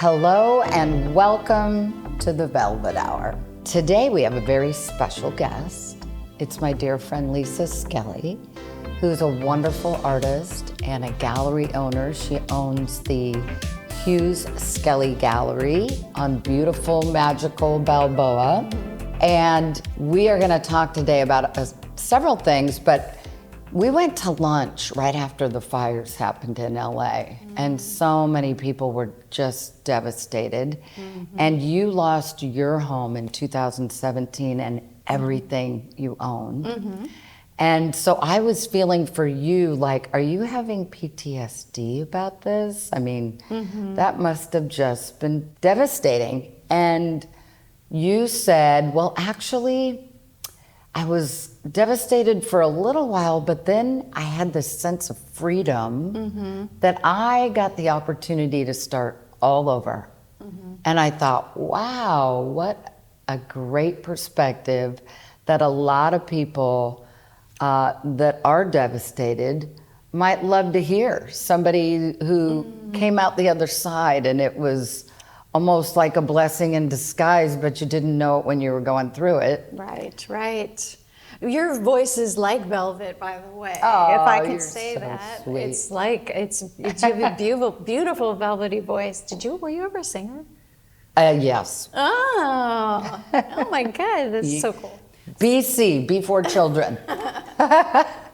Hello and welcome to the Velvet Hour. Today we have a very special guest. It's my dear friend Lisa Skelly, who's a wonderful artist and a gallery owner. She owns the Hughes Skelly Gallery on beautiful, magical Balboa. And we are gonna talk today about several things, but we went to lunch right after the fires happened in LA, and so many people were just devastated. And you lost your home in 2017 and everything you own. And so I was feeling for you, like, are you having PTSD about this? I mean, that must have just been devastating. And you said, well, actually, I was devastated for a little while, but then I had this sense of freedom that I got the opportunity to start all over. And I thought, wow, what a great perspective that a lot of people that are devastated might love to hear. Somebody who came out the other side and it was almost like a blessing in disguise, but you didn't know it when you were going through it. Right, right. Your voice is like velvet, by the way. Oh, if I could you're say so that, sweet. it's like you have a beautiful, beautiful velvety voice. Were you ever a singer? Yes. Oh my God, that's so cool. BC, before children.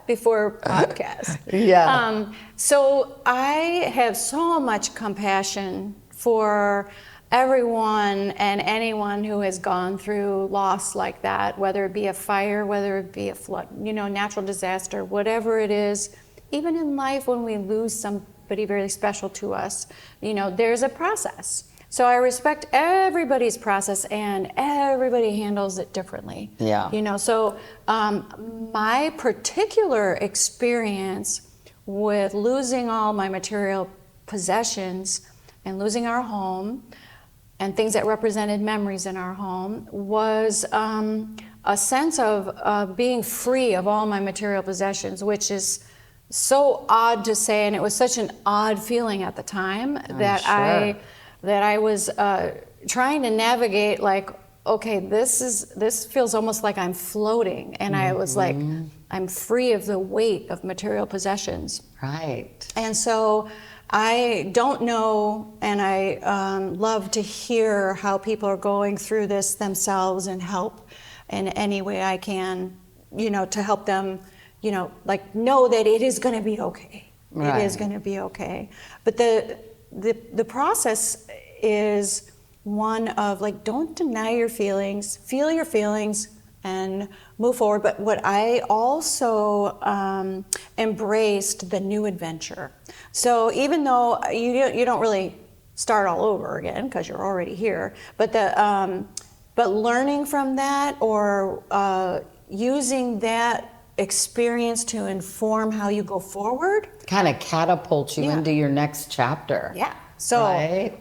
Before podcast. Yeah. So I have so much compassion for everyone and anyone who has gone through loss like that, whether it be a fire, whether it be a flood, natural disaster, whatever it is. Even in life, when we lose somebody very special to us, there's a process. So I respect everybody's process, and everybody handles it differently. Yeah. So my particular experience with losing all my material possessions and losing our home and things that represented memories in our home was a sense of being free of all my material possessions, which is so odd to say, and it was such an odd feeling at the time that I was trying to navigate, like, okay, this feels almost like I'm floating, and I was like, I'm free of the weight of material possessions. Right. And so I don't know, and I love to hear how people are going through this themselves and help in any way I can, to help them, know that it is going to be okay. Right. It is going to be okay. But the process is one of, like, don't deny your feelings, feel your feelings, and move forward. But what I also embraced the new adventure. So even though you don't really start all over again because you're already here, but learning from that, or using that experience to inform how you go forward, kind of catapults you into your next chapter. Yeah. So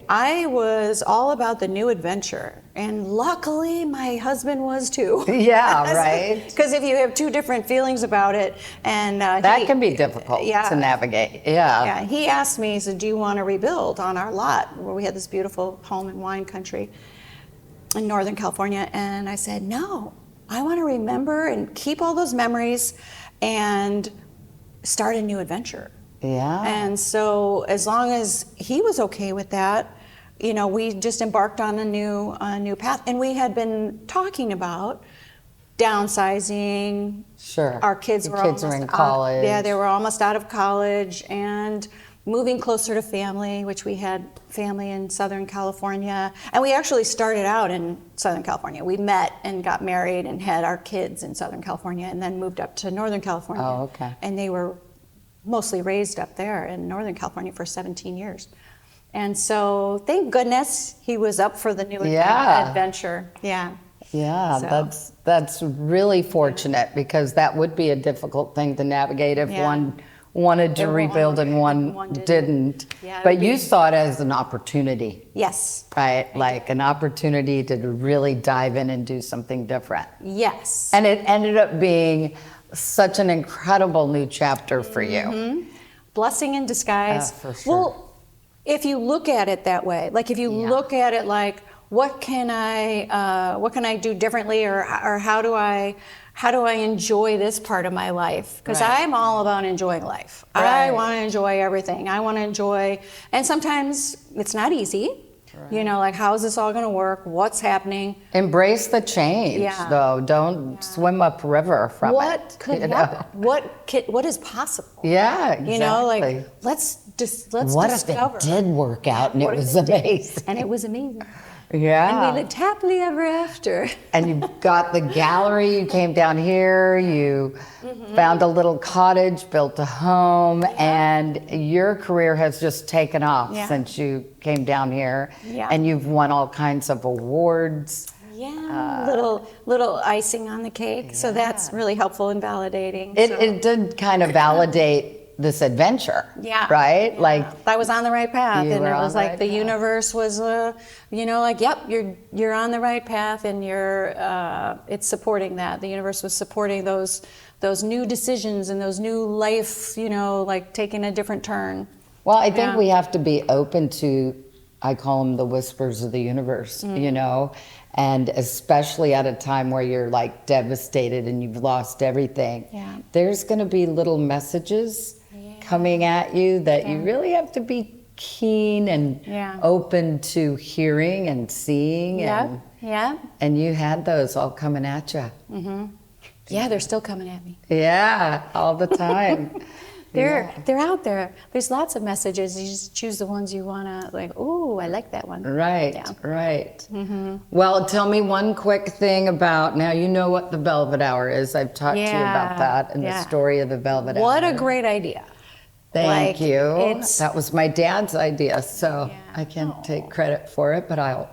I was all about the new adventure, and luckily my husband was too. Yeah, right. Because if you have two different feelings about it, and that can be difficult to navigate. Yeah. He asked me, he said, "Do you want to rebuild on our lot where we had this beautiful home and wine country in Northern California?" And I said, "No, I want to remember and keep all those memories and start a new adventure." Yeah. And so as long as he was okay with that, we just embarked on a new path. And we had been talking about downsizing. Sure. Our kids were in college. They were almost out of college, and moving closer to family, which we had family in Southern California. And we actually started out in Southern California. We met and got married and had our kids in Southern California, and then moved up to Northern California. Oh, okay. And they were mostly raised up there in Northern California for 17 years. And so thank goodness he was up for the new adventure. Yeah. Yeah, so that's really fortunate, because that would be a difficult thing to navigate if one wanted to rebuild and one didn't. Yeah, but you saw it as an opportunity. Yes. Right? Like an opportunity to really dive in and do something different. Yes. And it ended up being such an incredible new chapter for you. Blessing in disguise. For sure. Well, if you look at it that way, like if you look at it like, what can I do differently, or how do I enjoy this part of my life? Because I'm all about enjoying life. I want to enjoy everything. I want to enjoy, and sometimes it's not easy. You know, like, how is this all going to work? What's happening? Embrace the change, though. Don't swim upriver from what it. Could happen? What is possible? Yeah, exactly. You know, like, let's what discover. if it did work out and it was amazing? And it was amazing. Yeah. And we lived happily ever after. And you've got the gallery, you came down here, you found a little cottage, built a home, and your career has just taken off since you came down here. Yeah. And you've won all kinds of awards. Yeah, little icing on the cake. So that's really helpful and validating. It did kind of validate this adventure, right? Like, I was on the right path, and it was like the path. Universe was, you know, like, yep, you're on the right path, and it's supporting that. The universe was supporting those new decisions and those new life, you know, like taking a different turn. Well, I think we have to be open to, I call them the whispers of the universe, you know, and especially at a time where you're like devastated and you've lost everything. There's going to be little messages coming at you that you really have to be keen and open to hearing and seeing. And you had those all coming at you. Yeah, they're still coming at me. Yeah, all the time. They're out there. There's lots of messages. You just choose the ones you want to, like, ooh, I like that one. Right. Well, tell me one quick thing about, now you know what the Velvet Hour is. I've talked to you about that and the story of the Velvet Hour. What a great idea. Thank you. That was my dad's idea, so I can't take credit for it, but I'll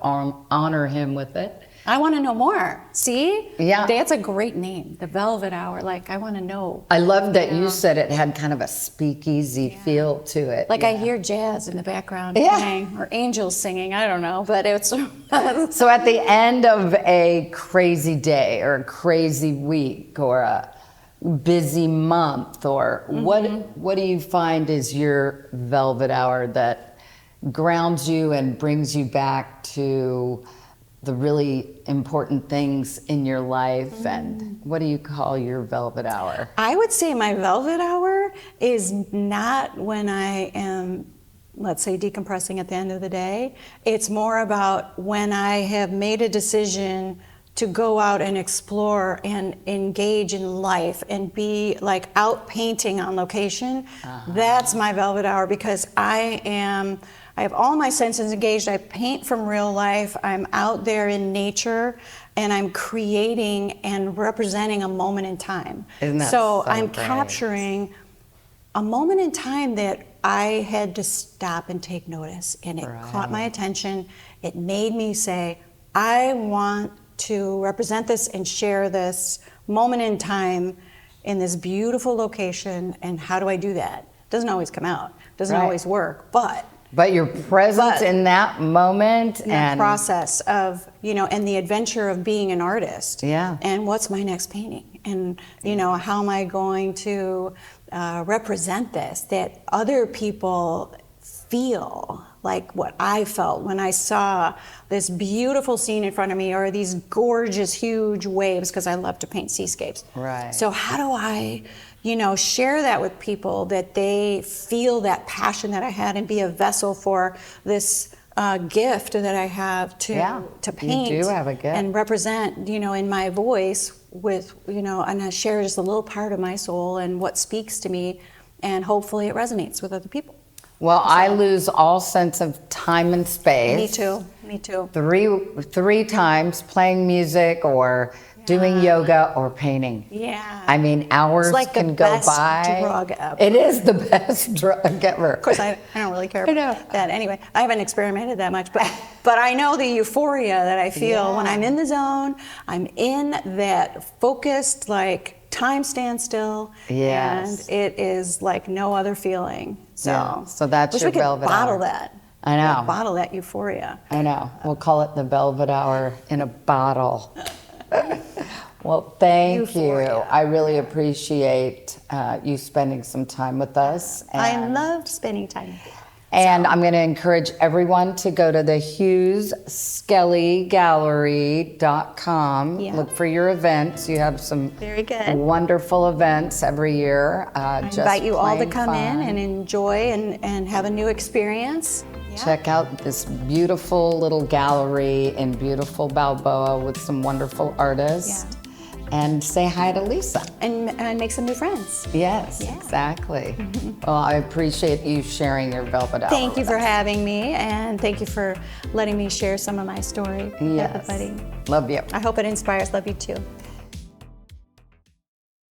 honor him with it. I want to know more. See? Yeah. That's a great name, the Velvet Hour. Like, I want to know. I love that you said it had kind of a speakeasy feel to it. Like, I hear jazz in the background playing, or angels singing, I don't know, but it's... So at the end of a crazy day or a crazy week or a busy month, or what do you find is your Velvet Hour that grounds you and brings you back to the really important things in your life? And what do you call your Velvet Hour? I would say my Velvet Hour is not when I am, let's say, decompressing at the end of the day. It's more about when I have made a decision to go out and explore and engage in life and be like out painting on location. That's my Velvet Hour, because I have all my senses engaged. I paint from real life. I'm out there in nature, and I'm creating and representing a moment in time. Isn't that so so I'm great? Capturing a moment in time that I had to stop and take notice, and it caught my attention. It made me say, I want to represent this and share this moment in time in this beautiful location. And how do I do that? Doesn't always come out, doesn't always work, but your presence in that moment and the process of, you know, and the adventure of being an artist. And what's my next painting? And, you know, how am I going to represent this, that other people feel like what I felt when I saw this beautiful scene in front of me, or these gorgeous, huge waves, because I love to paint seascapes. So how do I, you know, share that with people, that they feel that passion that I had, and be a vessel for this gift that I have to paint. You do have a gift. And represent, you know, in my voice with, you know, and I share just a little part of my soul and what speaks to me, and hopefully it resonates with other people. Well, I lose all sense of time and space. Me too. Three times playing music or doing yoga or painting. I mean, hours like can go by. It's like the best drug ever. It is the best drug ever. Of course, I don't really care about that anyway. I haven't experimented that much, but I know the euphoria that I feel when I'm in the zone. I'm in that focused, like, time stands still, and it is like no other feeling. So that's wish your we could Velvet bottle Hour. that. I know. Bottle that euphoria. I know. We'll call it the Velvet Hour in a bottle. Well, thank you. I really appreciate you spending some time with us. I loved spending time with you. And I'm going to encourage everyone to go to the HughesSkellyGallery.com. Yeah. Look for your events. You have some Very good. wonderful events every year. I Just invite you all to plain come in fun. and enjoy and have a new experience. Yeah. Check out this beautiful little gallery in beautiful Balboa with some wonderful artists. Yeah. And say hi to Lisa. And make some new friends. Yes, Yeah. exactly. Well, I appreciate you sharing your Velvet Hour. Thank you with for us. having me, and thank you for letting me share some of my story with Yes. everybody. Love you. I hope it inspires. Love you too.